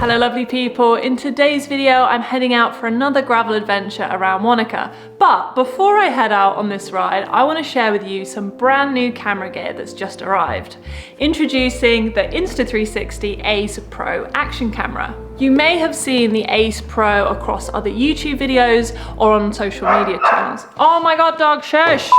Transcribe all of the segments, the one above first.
Hello lovely people, in today's video I'm heading out for another gravel adventure around Wanaka. But before I head out on this ride, I want to share with you some brand new camera gear that's just arrived. Introducing the Insta360 Ace Pro action camera. You may have seen the Ace Pro across other YouTube videos or on social media channels. Oh my god dog, shush!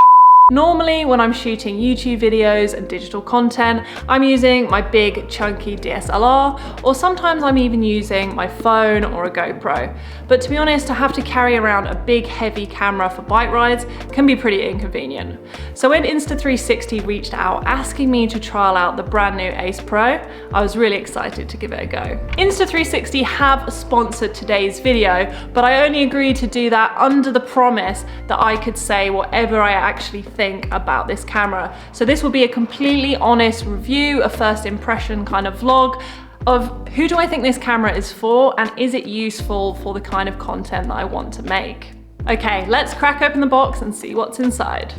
Normally when I'm shooting YouTube videos and digital content, I'm using my big chunky DSLR, or sometimes I'm even using my phone or a GoPro. But to be honest, to have to carry around a big heavy camera for bike rides can be pretty inconvenient. So when Insta360 reached out asking me to trial out the brand new Ace Pro, I was really excited to give it a go. Insta360 have sponsored today's video, but I only agreed to do that under the promise that I could say whatever I actually think about this camera. So this will be a completely honest review, a first impression kind of vlog of who do I think this camera is for and is it useful for the kind of content that I want to make. Okay, let's crack open the box and see what's inside.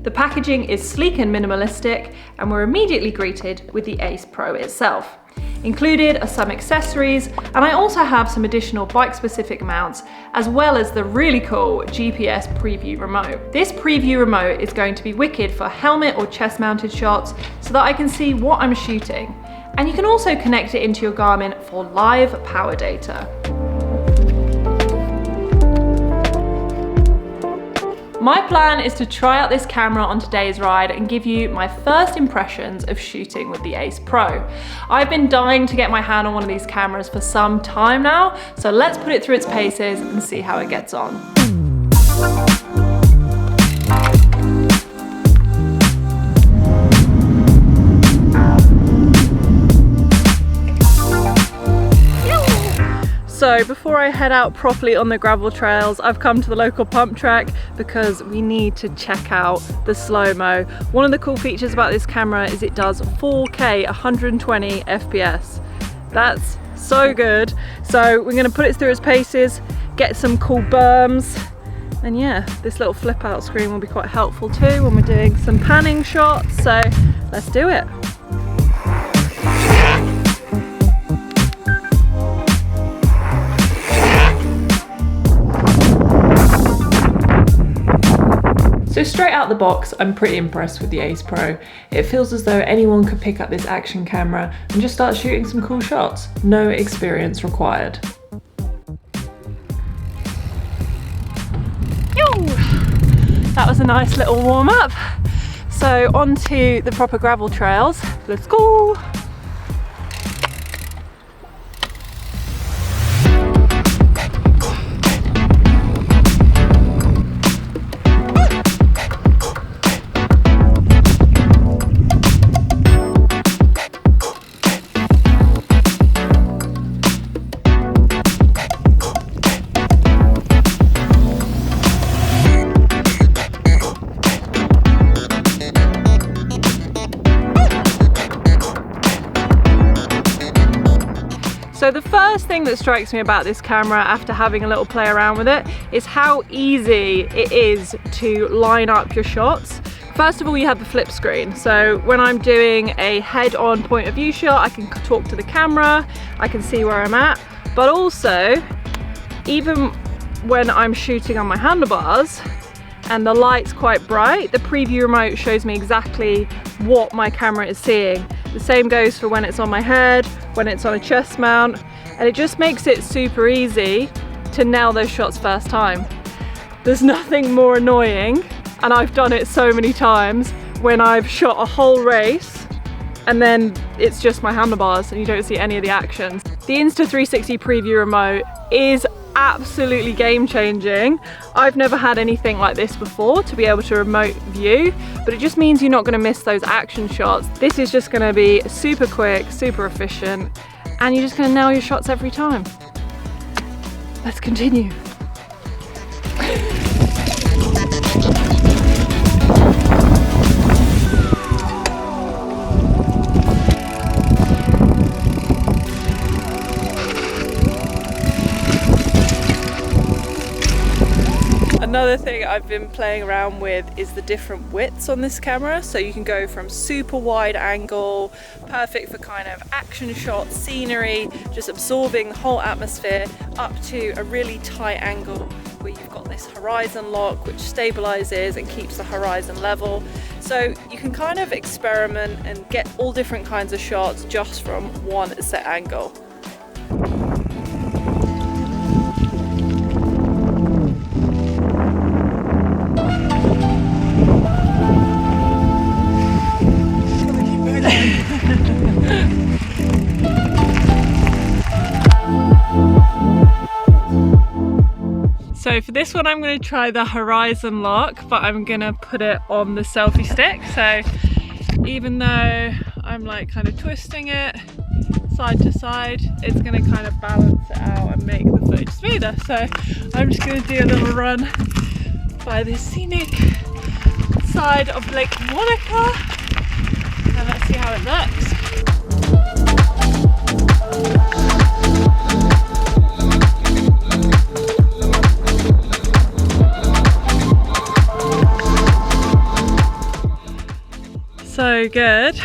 The packaging is sleek and minimalistic, and we're immediately greeted with the Ace Pro itself. Included are some accessories, and I also have some additional bike-specific mounts, as well as the really cool GPS preview remote. This preview remote is going to be wicked for helmet or chest-mounted shots so that I can see what I'm shooting. And you can also connect it into your Garmin for live power data. My plan is to try out this camera on today's ride and give you my first impressions of shooting with the Ace Pro. I've been dying to get my hand on one of these cameras for some time now, so let's put it through its paces and see how it gets on. So before I head out properly on the gravel trails, I've come to the local pump track because we need to check out the slow-mo. One of the cool features about this camera is it does 4K 120 FPS. That's so good. So we're gonna put it through its paces, get some cool berms, and yeah, this little flip out screen will be quite helpful too when we're doing some panning shots. So let's do it. So straight out the box, I'm pretty impressed with the Ace Pro. It feels as though anyone could pick up this action camera and just start shooting some cool shots. No experience required. That was a nice little warm up. So on to the proper gravel trails. Let's go. So the first thing that strikes me about this camera after having a little play around with it is how easy it is to line up your shots. First of all, you have the flip screen. So when I'm doing a head-on point of view shot, I can talk to the camera, I can see where I'm at, but also even when I'm shooting on my handlebars and the light's quite bright, the preview remote shows me exactly what my camera is seeing. The same goes for when it's on my head, when it's on a chest mount, and it just makes it super easy to nail those shots first time. There's nothing more annoying, and I've done it so many times, when I've shot a whole race and then it's just my handlebars and you don't see any of the actions. The Insta360 preview remote is absolutely game-changing. I've never had anything like this before to be able to remote view, but it just means you're not going to miss those action shots. This is just going to be super quick, super efficient, and you're just going to nail your shots every time. Let's continue. Another Another thing I've been playing around with is the different widths on this camera. So you can go from super wide angle, perfect for kind of action shots, scenery, just absorbing the whole atmosphere, up to a really tight angle where you've got this horizon lock which stabilizes and keeps the horizon level. So you can kind of experiment and get all different kinds of shots just from one set angle. So for this one I'm going to try the horizon lock, but I'm going to put it on the selfie stick. So even though I'm like kind of twisting it side to side, it's going to kind of balance it out and make the footage smoother. So I'm just going to do a little run by the scenic side of Lake Monica and let's see how it looks. So good.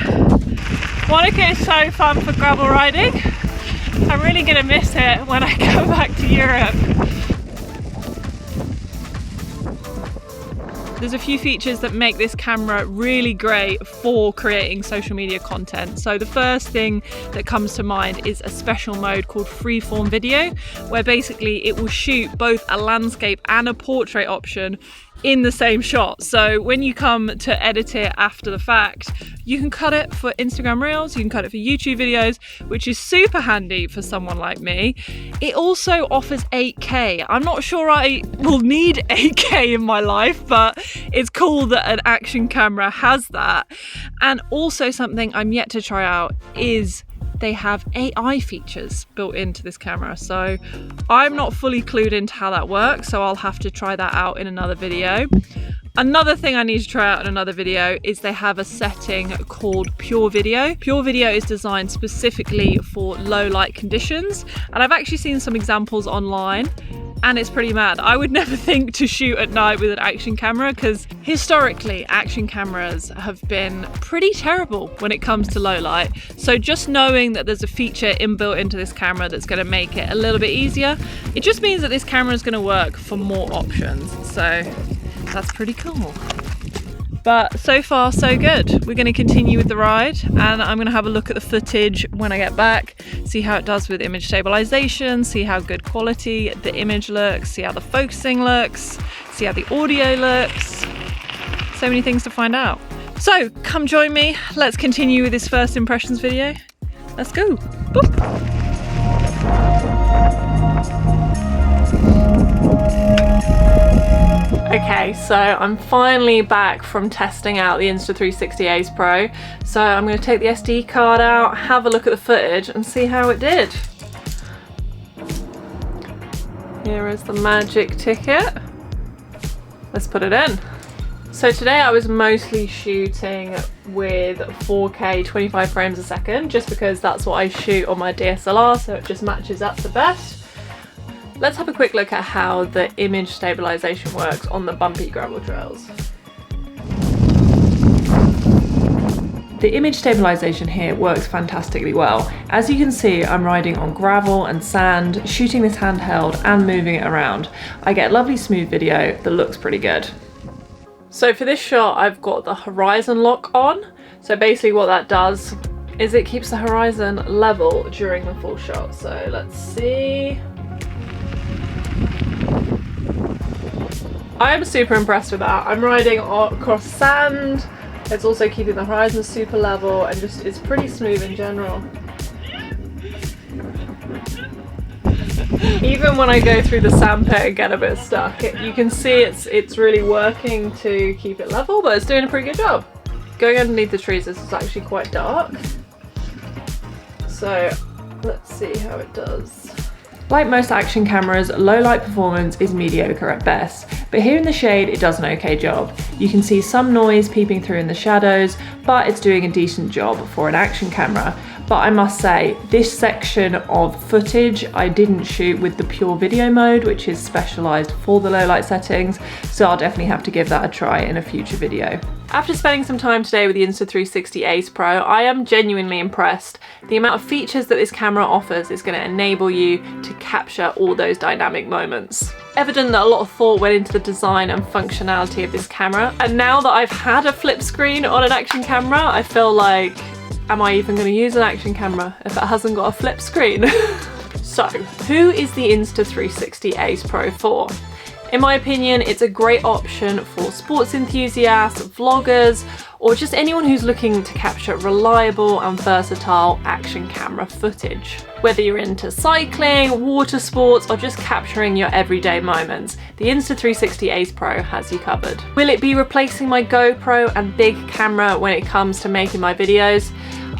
Monica is so fun for gravel riding. I'm really gonna miss it when I go back to Europe. There's a few features that make this camera really great for creating social media content. So the first thing that comes to mind is a special mode called freeform video, where basically it will shoot both a landscape and a portrait option in the same shot. So when you come to edit it after the fact, you can cut it for Instagram Reels, you can cut it for YouTube videos, which is super handy for someone like me. It also offers 8K. I'm not sure I will need 8K in my life, but it's cool that an action camera has that. And also something I'm yet to try out is they have AI features built into this camera. So I'm not fully clued into how that works, so I'll have to try that out in another video. Another thing I need to try out in another video is they have a setting called Pure Video. Pure Video is designed specifically for low light conditions, and I've actually seen some examples online and it's pretty mad. I would never think to shoot at night with an action camera because historically action cameras have been pretty terrible when it comes to low light. So just knowing that there's a feature inbuilt into this camera that's going to make it a little bit easier, it just means that this camera is going to work for more options. So that's pretty cool. But so far so good. We're going to continue with the ride and I'm going to have a look at the footage when I get back, see how it does with image stabilization, see how good quality the image looks, see how the focusing looks, see how the audio looks. So many things to find out. So come join me. Let's continue with this first impressions video. Let's go. Boop. Okay, so I'm finally back from testing out the Insta360 Ace Pro. So I'm going to take the SD card out, have a look at the footage and see how it did. Here is the magic ticket. Let's put it in. So today I was mostly shooting with 4K 25 frames a second, just because that's what I shoot on my DSLR, so it just matches up the best. Let's have a quick look at how the image stabilization works on the bumpy gravel trails. The image stabilization here works fantastically well. As you can see, I'm riding on gravel and sand, shooting this handheld and moving it around. I get lovely smooth video that looks pretty good. So for this shot, I've got the horizon lock on. So basically what that does is it keeps the horizon level during the full shot. So let's see. I'm super impressed with that. I'm riding across sand. It's also keeping the horizon super level and just it's pretty smooth in general. Even when I go through the sandpit and get a bit stuck, you can see it's really working to keep it level, but it's doing a pretty good job. Going underneath the trees, this is actually quite dark. So let's see how it does. Like most action cameras, low light performance is mediocre at best, but here in the shade it does an okay job. You can see some noise peeping through in the shadows, but it's doing a decent job for an action camera. But I must say, this section of footage I didn't shoot with the pure video mode, which is specialised for the low light settings, so I'll definitely have to give that a try in a future video. After spending some time today with the Insta360 Ace Pro, I am genuinely impressed. The amount of features that this camera offers is going to enable you to capture all those dynamic moments. Evident that a lot of thought went into the design and functionality of this camera, and now that I've had a flip screen on an action camera, I feel like, am I even going to use an action camera if it hasn't got a flip screen? So, who is the Insta360 Ace Pro for? In my opinion, it's a great option for sports enthusiasts, vloggers, or just anyone who's looking to capture reliable and versatile action camera footage. Whether you're into cycling, water sports, or just capturing your everyday moments, the Insta360 Ace Pro has you covered. Will it be replacing my GoPro and big camera when it comes to making my videos?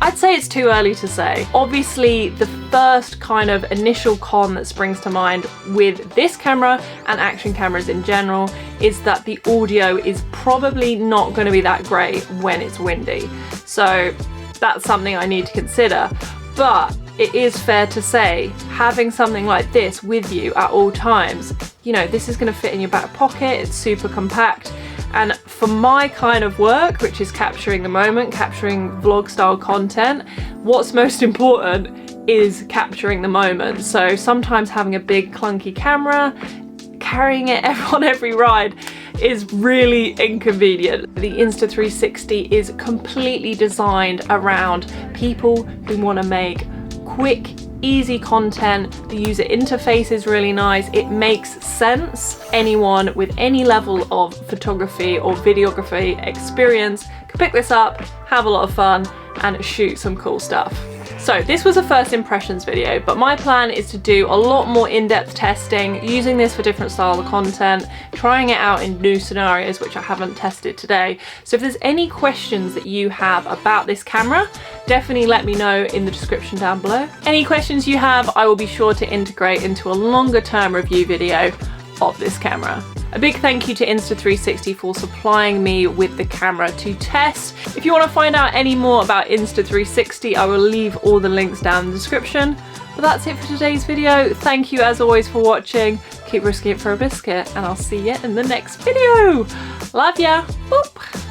I'd say it's too early to say. Obviously, the first kind of initial con that springs to mind with this camera and action cameras in general is that the audio is probably not going to be that great when it's windy. So that's something I need to consider. But it is fair to say, having something like this with you at all times, you know, this is going to fit in your back pocket, it's super compact. And for my kind of work, which is capturing the moment, capturing vlog style content, what's most important is capturing the moment. So sometimes having a big clunky camera, carrying it on every ride is really inconvenient. The Insta360 is completely designed around people who want to make quick, easy content. The user interface is really nice. It makes sense. Anyone with any level of photography or videography experience can pick this up, have a lot of fun, and shoot some cool stuff. So this was a first impressions video, but my plan is to do a lot more in-depth testing, using this for different style of content, trying it out in new scenarios which I haven't tested today. So if there's any questions that you have about this camera, definitely let me know in the description down below. Any questions you have, I will be sure to integrate into a longer term review video of this camera. A big thank you to Insta360 for supplying me with the camera to test. If you want to find out any more about Insta360, I will leave all the links down in the description. But that's it for today's video. Thank you as always for watching. Keep risking it for a biscuit, and I'll see you in the next video. Love ya. Boop.